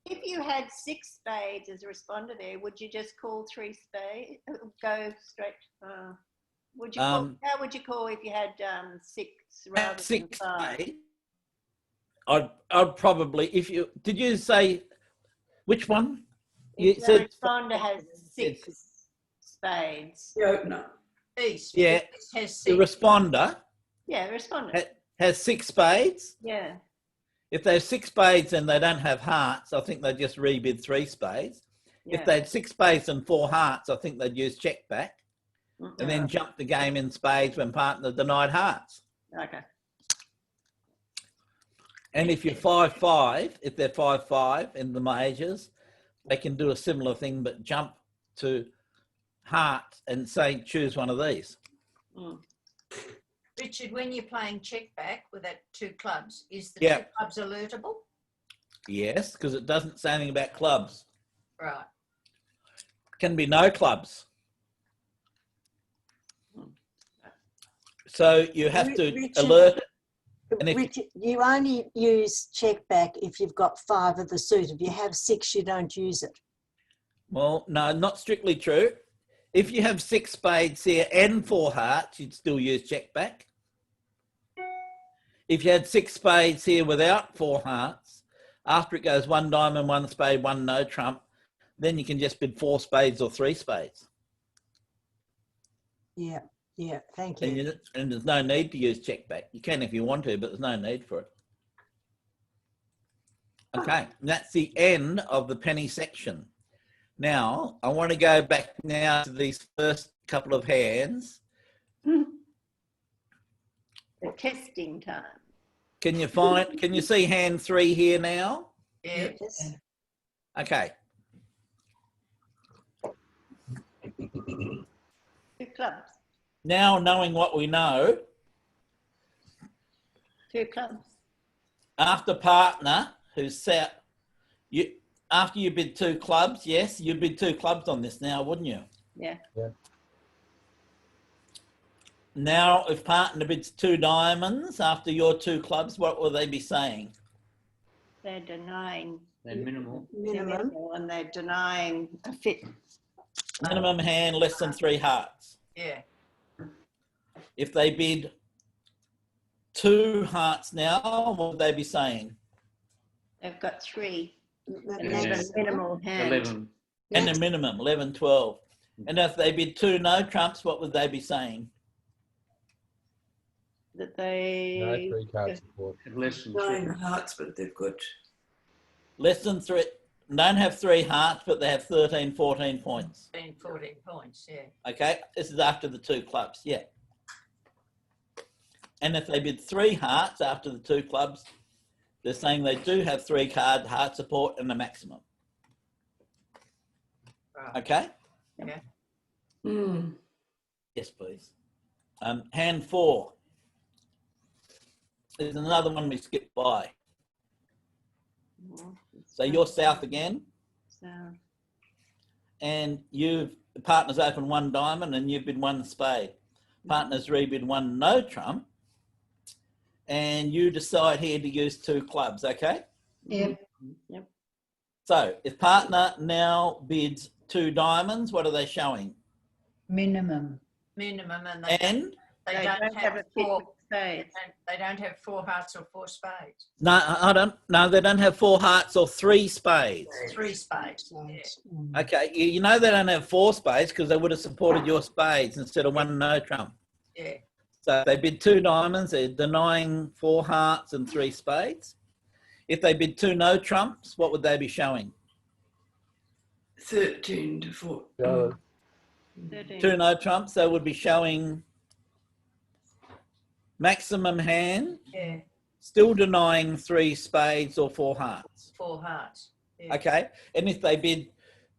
If you had 6 spades as a responder there, would you just call 3 spades? Go straight. Would you call, how would you call if you had 6 rather than 6 5? spades. I'd probably, if you, did you say which one? You If the said responder has 6 spades. The opener. East. Yeah. East has the 6. responder Yeah, the responder. has 6 spades. Yeah. If they have 6 spades and they don't have hearts, I think they just rebid 3 spades. Yeah. If they had 6 spades and 4 hearts, I think they'd use check back and then jump the game in spades when partner denied hearts. Okay. And if you're 5-5, if they're 5-5 in the majors, they can do a similar thing, but jump to hearts and say, choose one of these. Richard, when you're playing check back with that 2 clubs, is the 2 clubs alertable? Yes, because it doesn't say anything about clubs. Right. Can be no clubs. So you have to Richard, alert it. And if, Richard, you only use check back if you've got 5 of the suit. If you have 6, you don't use it. well, no, not strictly true. If you have 6 spades here and 4 hearts, you'd still use check back. If you had 6 spades here without 4 hearts, after it goes 1 diamond, 1 spade, 1 no trump, then you can just bid 4 spades or 3 spades. Yeah, thank you. And there's no need to use check back. You can if you want to, but there's no need for it. Okay, and that's the end of the penny section. Now, I want to go back now to these first couple of hands. The testing time. Can you see hand 3 here now? Yes. Okay. 2 clubs. Now, knowing what we know, 2 clubs. after partner who's set, after you bid 2 clubs, yes, you'd bid 2 clubs on this now, wouldn't you? Yeah. Now, if partner bids 2 diamonds after your 2 clubs, what will they be saying? They're denying. Then minimal. Minimum. And they're denying a fit. Minimum hand less than 3 hearts. Yeah. If they bid 2 hearts now, what would they be saying? They've got 3. And Yeah. there's a minimal hand. 11. And the minimum, 11, 12. And if they bid 2 no trumps, what would they be saying? That No, they 3 card support. Less than 9 3. hearts, but they've got Less than 3, don't have 3 hearts, but they have 13, 14 points. 14 points, yeah. Okay, this is after the 2 clubs, yeah. And if they bid 3 hearts after the 2 clubs, they're saying they do have 3 card heart support and the maximum. Right. Okay? mm, Yes, please. Hand 4. There's another one we skipped by. So you're south again, So, and the partner's open 1 diamond and you've bid 1 spade. Partner's rebid 1 no trump, and you decide here to use 2 clubs, okay? Yep. So if partner now bids 2 diamonds, what are they showing? Minimum. Minimum, and And they they don't have a fit 4. with spades. They don't have 4 hearts or 4 spades. no, I don't. No, they don't have 4 hearts or 3 spades. 3 spades. Yeah. Okay, you know they don't have 4 spades because they would have supported your spades instead of 1 no trump. Yeah. So they bid 2 diamonds, they're denying 4 hearts and 3 spades. If they bid 2 no trumps, what would they be showing? 13 to 4. So, 13. 2 no trumps, they would be showing maximum hand, Yeah. still denying 3 spades or 4 hearts. 4 hearts. Yeah. Okay, and if they bid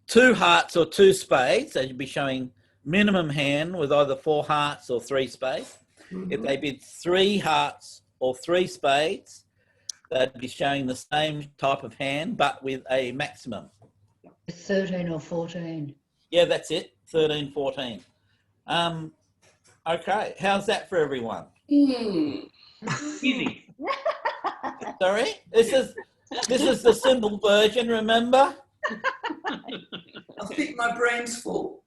2 hearts or 2 spades, they'd be showing minimum hand with either 4 hearts or 3 spades. If they bid 3 hearts or 3 spades, they'd be showing the same type of hand, but with a maximum. 13 or 14. Yeah, that's it, 13, 14. Okay, how's that for everyone? Mm. Easy. Sorry, this is the simple version, remember? I think my brain's full.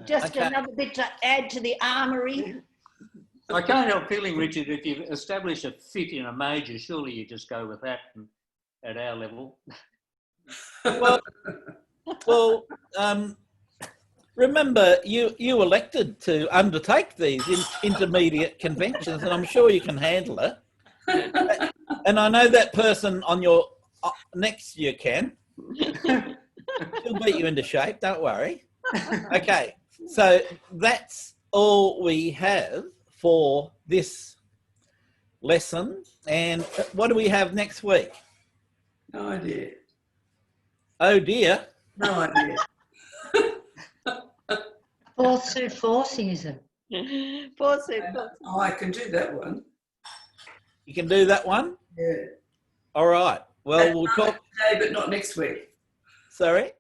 Just Okay. another bit to add to the armoury. I can't help feeling, Richard, if you establish a fit in a major, surely you just go with that at our level. Well, remember, you elected to undertake these intermediate conventions, and I'm sure you can handle it. And I know that person on your next to you can. She'll beat you into shape, don't worry. Okay, so that's all we have for this lesson. And what do we have next week? No idea. Oh dear. No idea. 4th suit forcing, is it? 4 suit. Oh, I can do that one. You can do that one? Yeah. All right. Well, we'll talk. Today, but not next week. Sorry?